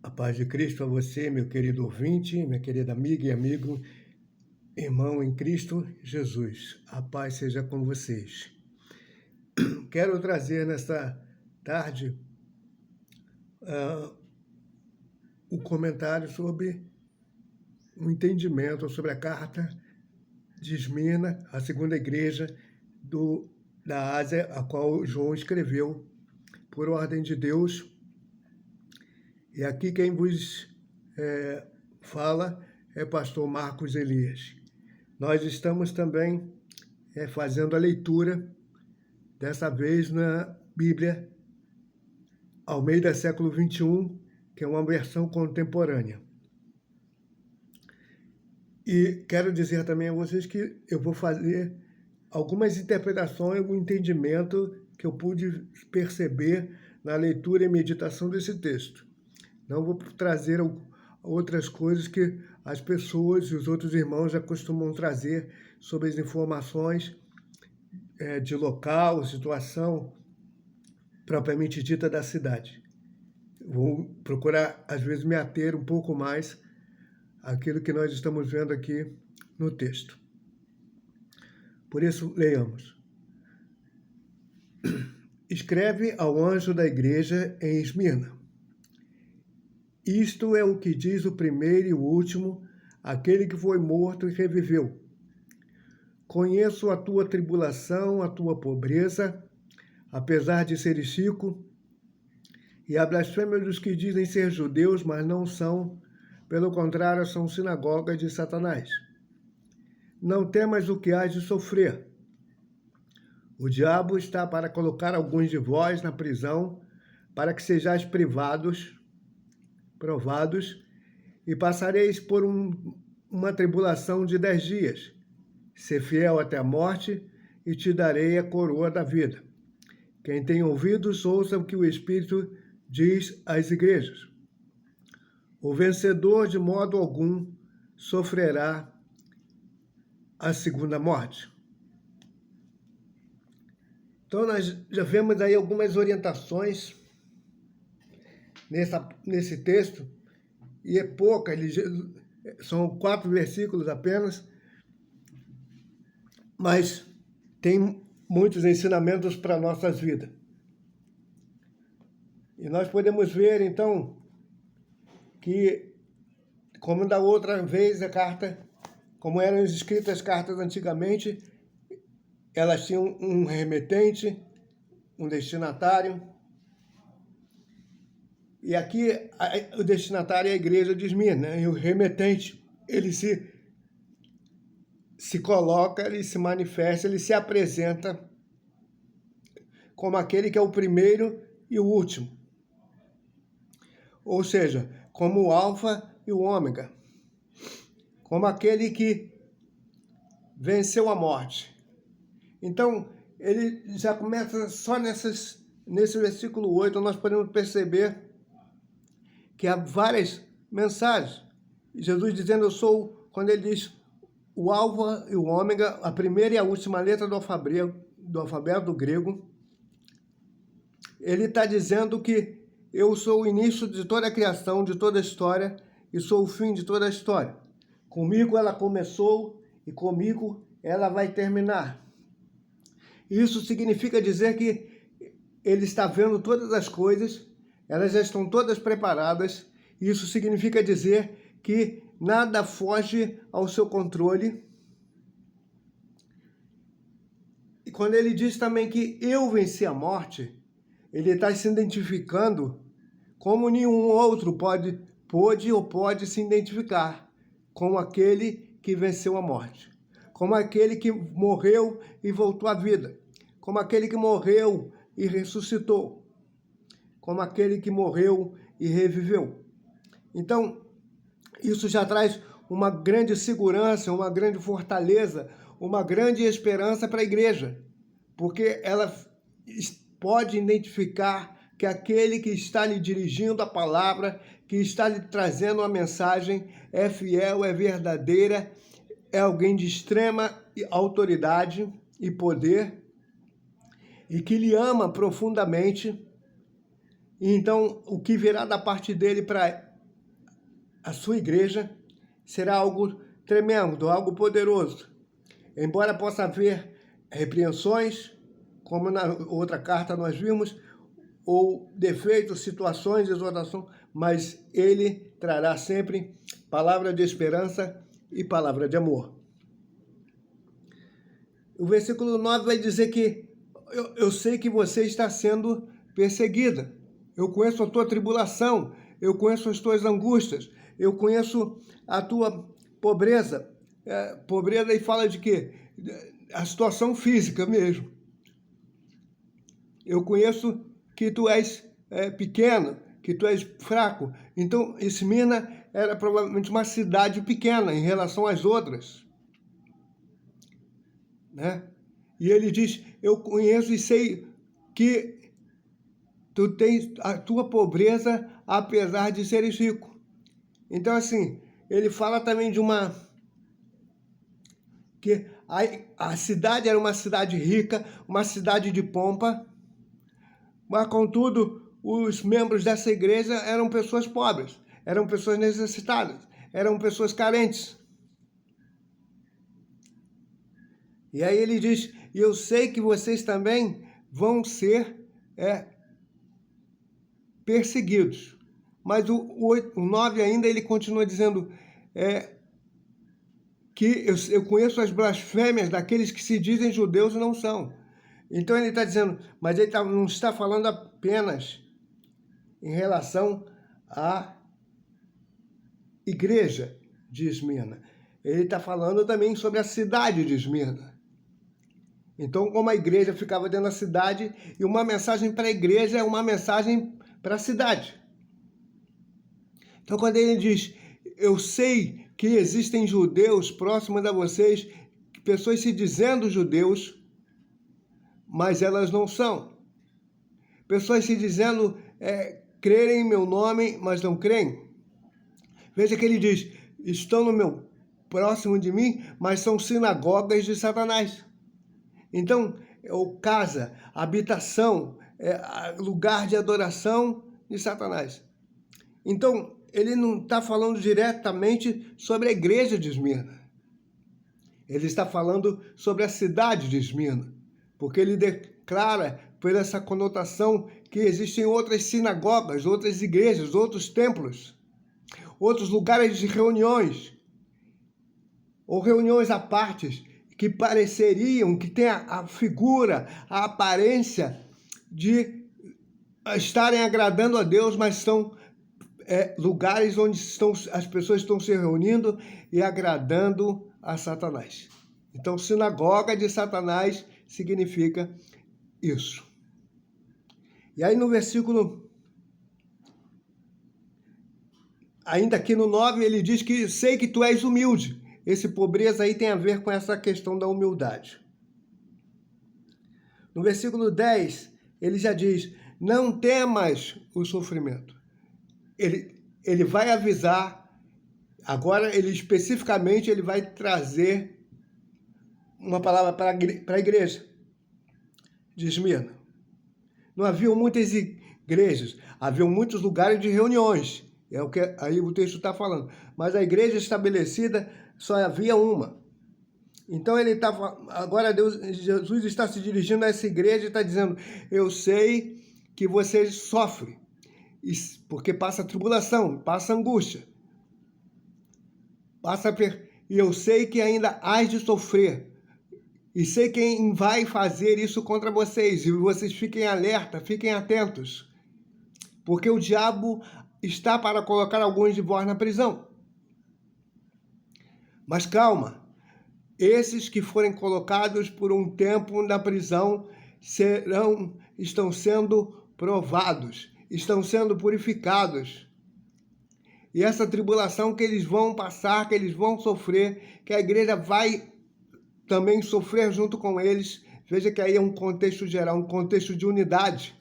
A paz de Cristo a você, meu querido ouvinte, minha querida amiga e amigo, irmão em Cristo Jesus. A paz seja com vocês. Quero trazer nesta tarde um comentário sobre um entendimento sobre a carta de Esmirna, a segunda igreja da Ásia, a qual João escreveu por ordem de Deus. E aqui quem vos fala é pastor Marcos Elias. Nós estamos também fazendo a leitura, dessa vez na Bíblia Almeida século XXI, que é uma versão contemporânea. E quero dizer também a vocês que eu vou fazer algumas interpretações, algum entendimento que eu pude perceber na leitura e meditação desse texto. Não vou trazer outras coisas que as pessoas e os outros irmãos já costumam trazer sobre as informações de local, situação propriamente dita da cidade. Vou procurar, às vezes, me ater um pouco mais àquilo que nós estamos vendo aqui no texto. Por isso, leiamos. Escreve ao anjo da igreja em Esmirna. Isto é o que diz o primeiro e o último, aquele que foi morto e reviveu. Conheço a tua tribulação, a tua pobreza, apesar de seres rico, e a blasfêmia dos que dizem ser judeus, mas não são, pelo contrário, são sinagogas de Satanás. Não temas o que hás de sofrer. O diabo está para colocar alguns de vós na prisão, para que sejais provados, e passareis por uma tribulação de 10 dias. Ser fiel até a morte, e te darei a coroa da vida. Quem tem ouvidos, ouça o que o Espírito diz às igrejas. O vencedor, de modo algum, sofrerá a segunda morte. Então, nós já vemos aí algumas orientações nesse texto, e é pouca, são 4 versículos apenas, mas tem muitos ensinamentos para nossas vidas. E nós podemos ver, então, que, como da outra vez a carta, como eram escritas as cartas antigamente, elas tinham um remetente, um destinatário. E aqui o destinatário é a igreja de Esmirna, né? E o remetente, ele se coloca, ele se manifesta, ele se apresenta como aquele que é o primeiro e o último. Ou seja, como o alfa e o ômega. Como aquele que venceu a morte. Então, ele já começa só nesse versículo 8, nós podemos perceber que há várias mensagens. Jesus dizendo, eu sou, quando ele diz o alfa e o ômega, a primeira e a última letra do alfabeto grego, ele está dizendo que eu sou o início de toda a criação, de toda a história, e sou o fim de toda a história. Comigo ela começou e comigo ela vai terminar. Isso significa dizer que ele está vendo todas as coisas, elas já estão todas preparadas. Isso significa dizer que nada foge ao seu controle. E quando ele diz também que eu venci a morte, ele está se identificando como nenhum outro pôde ou pode se identificar com aquele que venceu a morte, como aquele que morreu e voltou à vida, como aquele que morreu e ressuscitou, como aquele que morreu e reviveu. Então, isso já traz uma grande segurança, uma grande fortaleza, uma grande esperança para a igreja, porque ela pode identificar que aquele que está lhe dirigindo a palavra, que está lhe trazendo a mensagem, é fiel, é verdadeira, é alguém de extrema autoridade e poder, e que lhe ama profundamente. E então, o que virá da parte dele para a sua igreja será algo tremendo, algo poderoso. Embora possa haver repreensões, como na outra carta nós vimos, ou defeitos, situações, exortação, mas ele trará sempre palavra de esperança e palavra de amor. O versículo 9 vai dizer que eu sei que você está sendo perseguida. Eu conheço a tua tribulação, eu conheço as tuas angústias, eu conheço a tua pobreza. Pobreza e fala de quê? A situação física mesmo. Eu conheço que tu és pequeno, que tu és fraco. Então, Esmirna era provavelmente uma cidade pequena em relação às outras, né? E ele diz, eu conheço e sei que tu tens a tua pobreza, apesar de seres rico. Então, assim, ele fala também de que a cidade era uma cidade rica, uma cidade de pompa, mas, contudo, os membros dessa igreja eram pessoas pobres, eram pessoas necessitadas, eram pessoas carentes. E aí ele diz, e eu sei que vocês também vão ser perseguidos. Mas o 9 ainda, ele continua dizendo que eu conheço as blasfêmias daqueles que se dizem judeus e não são. Então ele está dizendo, mas ele não está falando apenas em relação à igreja de Esmirna. Ele está falando também sobre a cidade de Esmirna. Então, como a igreja ficava dentro da cidade, e uma mensagem para a igreja é uma mensagem para a cidade. Então, quando ele diz, eu sei que existem judeus próximos a vocês, pessoas se dizendo judeus, mas elas não são. Pessoas se dizendo crerem em meu nome, mas não creem. Veja que ele diz, estão no meu próximo de mim, mas são sinagogas de Satanás. Então, casa, habitação, lugar de adoração de Satanás. Então, ele não está falando diretamente sobre a igreja de Esmirna. Ele está falando sobre a cidade de Esmirna, porque ele declara, por essa conotação, que existem outras sinagogas, outras igrejas, outros templos, outros lugares de reuniões, ou reuniões à parte, que pareceriam, que têm a figura, a aparência de estarem agradando a Deus, mas são lugares onde as pessoas estão se reunindo e agradando a Satanás. Então, sinagoga de Satanás significa isso. E aí no versículo, ainda aqui no 9, ele diz que sei que tu és humilde. Esse pobreza aí tem a ver com essa questão da humildade. No versículo 10, ele já diz, não temas o sofrimento. Ele vai avisar, agora ele especificamente ele vai trazer uma palavra para a igreja de Esmirna. Não haviam muitas igrejas, haviam muitos lugares de reuniões, é o que aí o texto está falando, mas a igreja estabelecida só havia uma. Então ele estava, agora Jesus está se dirigindo a essa igreja e está dizendo, eu sei que vocês sofrem, porque passa tribulação, passa angústia, e eu sei que ainda hás de sofrer, e sei quem vai fazer isso contra vocês, e vocês fiquem alerta, fiquem atentos, porque o diabo está para colocar alguns de vós na prisão. Mas calma, esses que forem colocados por um tempo na prisão estão sendo provados, estão sendo purificados. E essa tribulação que eles vão passar, que eles vão sofrer, que a igreja vai também sofrer junto com eles, veja que aí é um contexto geral, um contexto de unidade.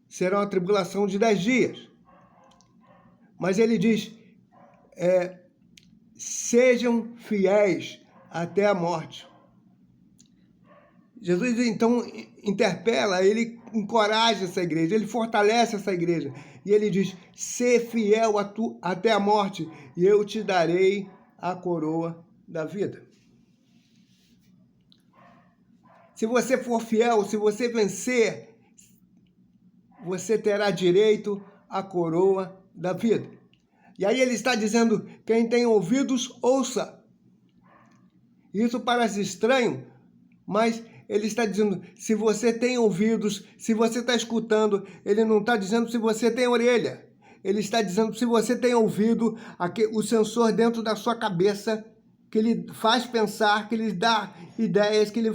Será uma tribulação de 10 dias. Mas ele diz, sejam fiéis até a morte. Jesus, então, interpela, ele encoraja essa igreja, ele fortalece essa igreja. E ele diz, sê fiel até a morte, e eu te darei a coroa da vida. Se você for fiel, se você vencer, você terá direito à coroa da vida. E aí ele está dizendo, quem tem ouvidos, ouça. Isso parece estranho, mas ele está dizendo, se você tem ouvidos, se você está escutando, ele não está dizendo se você tem orelha. Ele está dizendo se você tem ouvido o sensor dentro da sua cabeça, que ele faz pensar, que ele dá ideias, que ele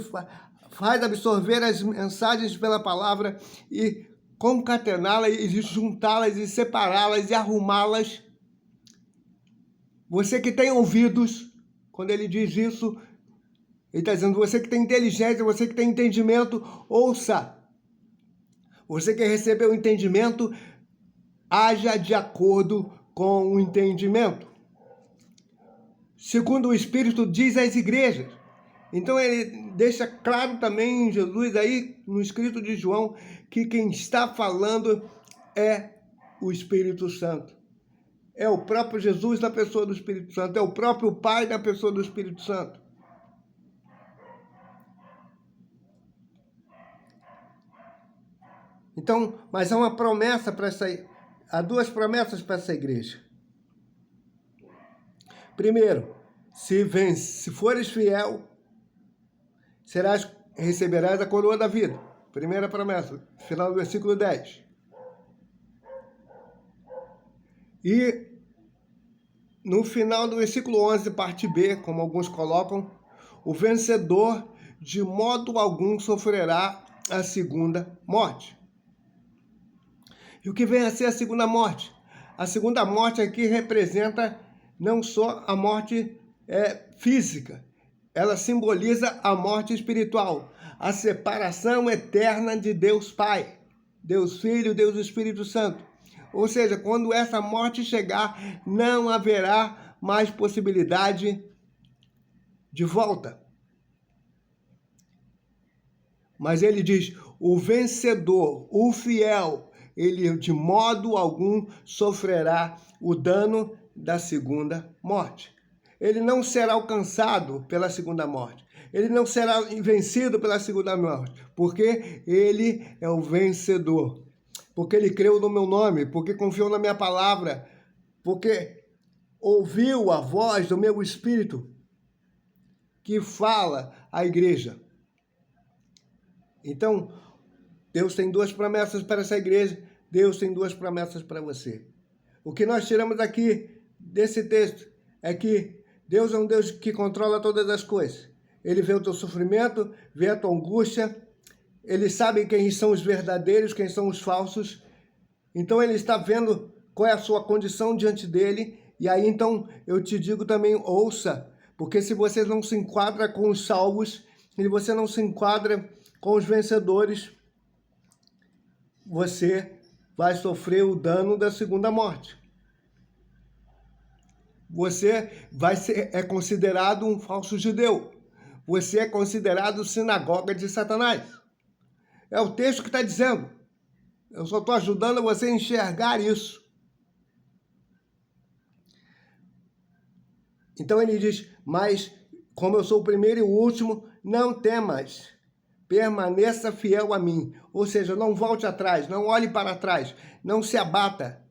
faz absorver as mensagens pela palavra e concatená-las e juntá-las e separá-las e arrumá-las. Você que tem ouvidos, quando ele diz isso, ele está dizendo, você que tem inteligência, você que tem entendimento, ouça. Você que recebeu o entendimento, haja de acordo com o entendimento. Segundo o Espírito diz às igrejas. Então ele deixa claro também em Jesus, aí no escrito de João, que quem está falando é o Espírito Santo. É o próprio Jesus na pessoa do Espírito Santo, é o próprio Pai na pessoa do Espírito Santo. Então, mas há uma promessa para há duas promessas para essa igreja. Primeiro, se fores fiel, receberás a coroa da vida. Primeira promessa, final do versículo 10. E no final do versículo 11, parte B, como alguns colocam, o vencedor de modo algum sofrerá a segunda morte. E o que vem a ser a segunda morte? A segunda morte aqui representa não só a morte física, ela simboliza a morte espiritual, a separação eterna de Deus Pai, Deus Filho, Deus Espírito Santo. Ou seja, quando essa morte chegar, não haverá mais possibilidade de volta. Mas ele diz, o vencedor, o fiel, ele de modo algum sofrerá o dano da segunda morte. Ele não será alcançado pela segunda morte. Ele não será vencido pela segunda morte, porque ele é o vencedor. Porque ele creu no meu nome, porque confiou na minha palavra, porque ouviu a voz do meu Espírito que fala à igreja. Então, Deus tem duas promessas para essa igreja, Deus tem duas promessas para você. O que nós tiramos aqui desse texto é que Deus é um Deus que controla todas as coisas. Ele vê o teu sofrimento, vê a tua angústia, ele sabe quem são os verdadeiros, quem são os falsos. Então ele está vendo qual é a sua condição diante dele. E aí então eu te digo também, ouça, porque se você não se enquadra com os salvos, se você não se enquadra com os vencedores, você vai sofrer o dano da segunda morte. Você é considerado um falso judeu. Você é considerado sinagoga de Satanás. É o texto que está dizendo. Eu só estou ajudando você a enxergar isso. Então ele diz, mas como eu sou o primeiro e o último, não temas. Permaneça fiel a mim. Ou seja, não volte atrás, não olhe para trás, não se abata.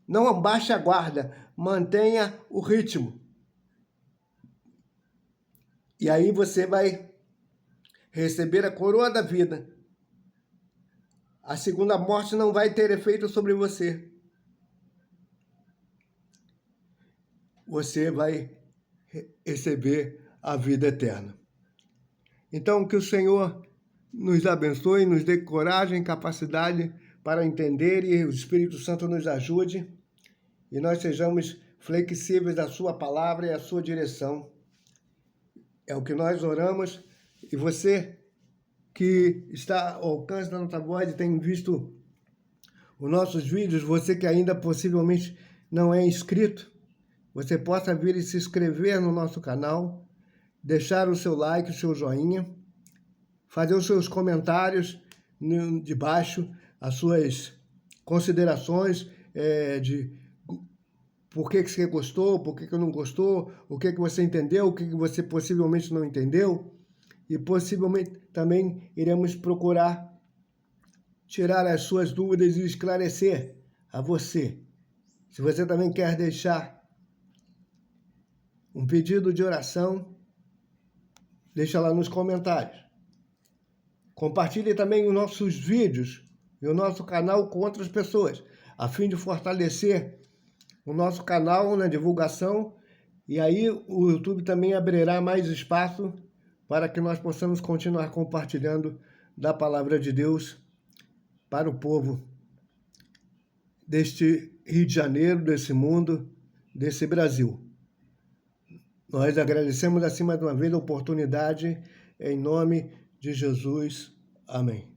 Não abaixe a guarda, mantenha o ritmo. E aí você vai receber a coroa da vida. A segunda morte não vai ter efeito sobre você. Você vai receber a vida eterna. Então, que o Senhor nos abençoe, nos dê coragem, capacidade para entender e o Espírito Santo nos ajude e nós sejamos flexíveis à sua palavra e à sua direção. É o que nós oramos. E você que está ao alcance da nossa voz e tem visto os nossos vídeos, você que ainda possivelmente não é inscrito, você possa vir e se inscrever no nosso canal deixar o seu like, o seu joinha, fazer os seus comentários de baixo, as suas considerações de por que você gostou, por que não gostou, o que você entendeu, o que você possivelmente não entendeu. E possivelmente também iremos procurar tirar as suas dúvidas e esclarecer a você. Se você também quer deixar um pedido de oração, deixa lá nos comentários. Compartilhe também os nossos vídeos e o nosso canal com outras pessoas, a fim de fortalecer o nosso canal na divulgação, e aí o YouTube também abrirá mais espaço para que nós possamos continuar compartilhando da palavra de Deus para o povo deste Rio de Janeiro, desse mundo, desse Brasil. Nós agradecemos, acima de uma vez, a oportunidade, em nome de Jesus. Amém.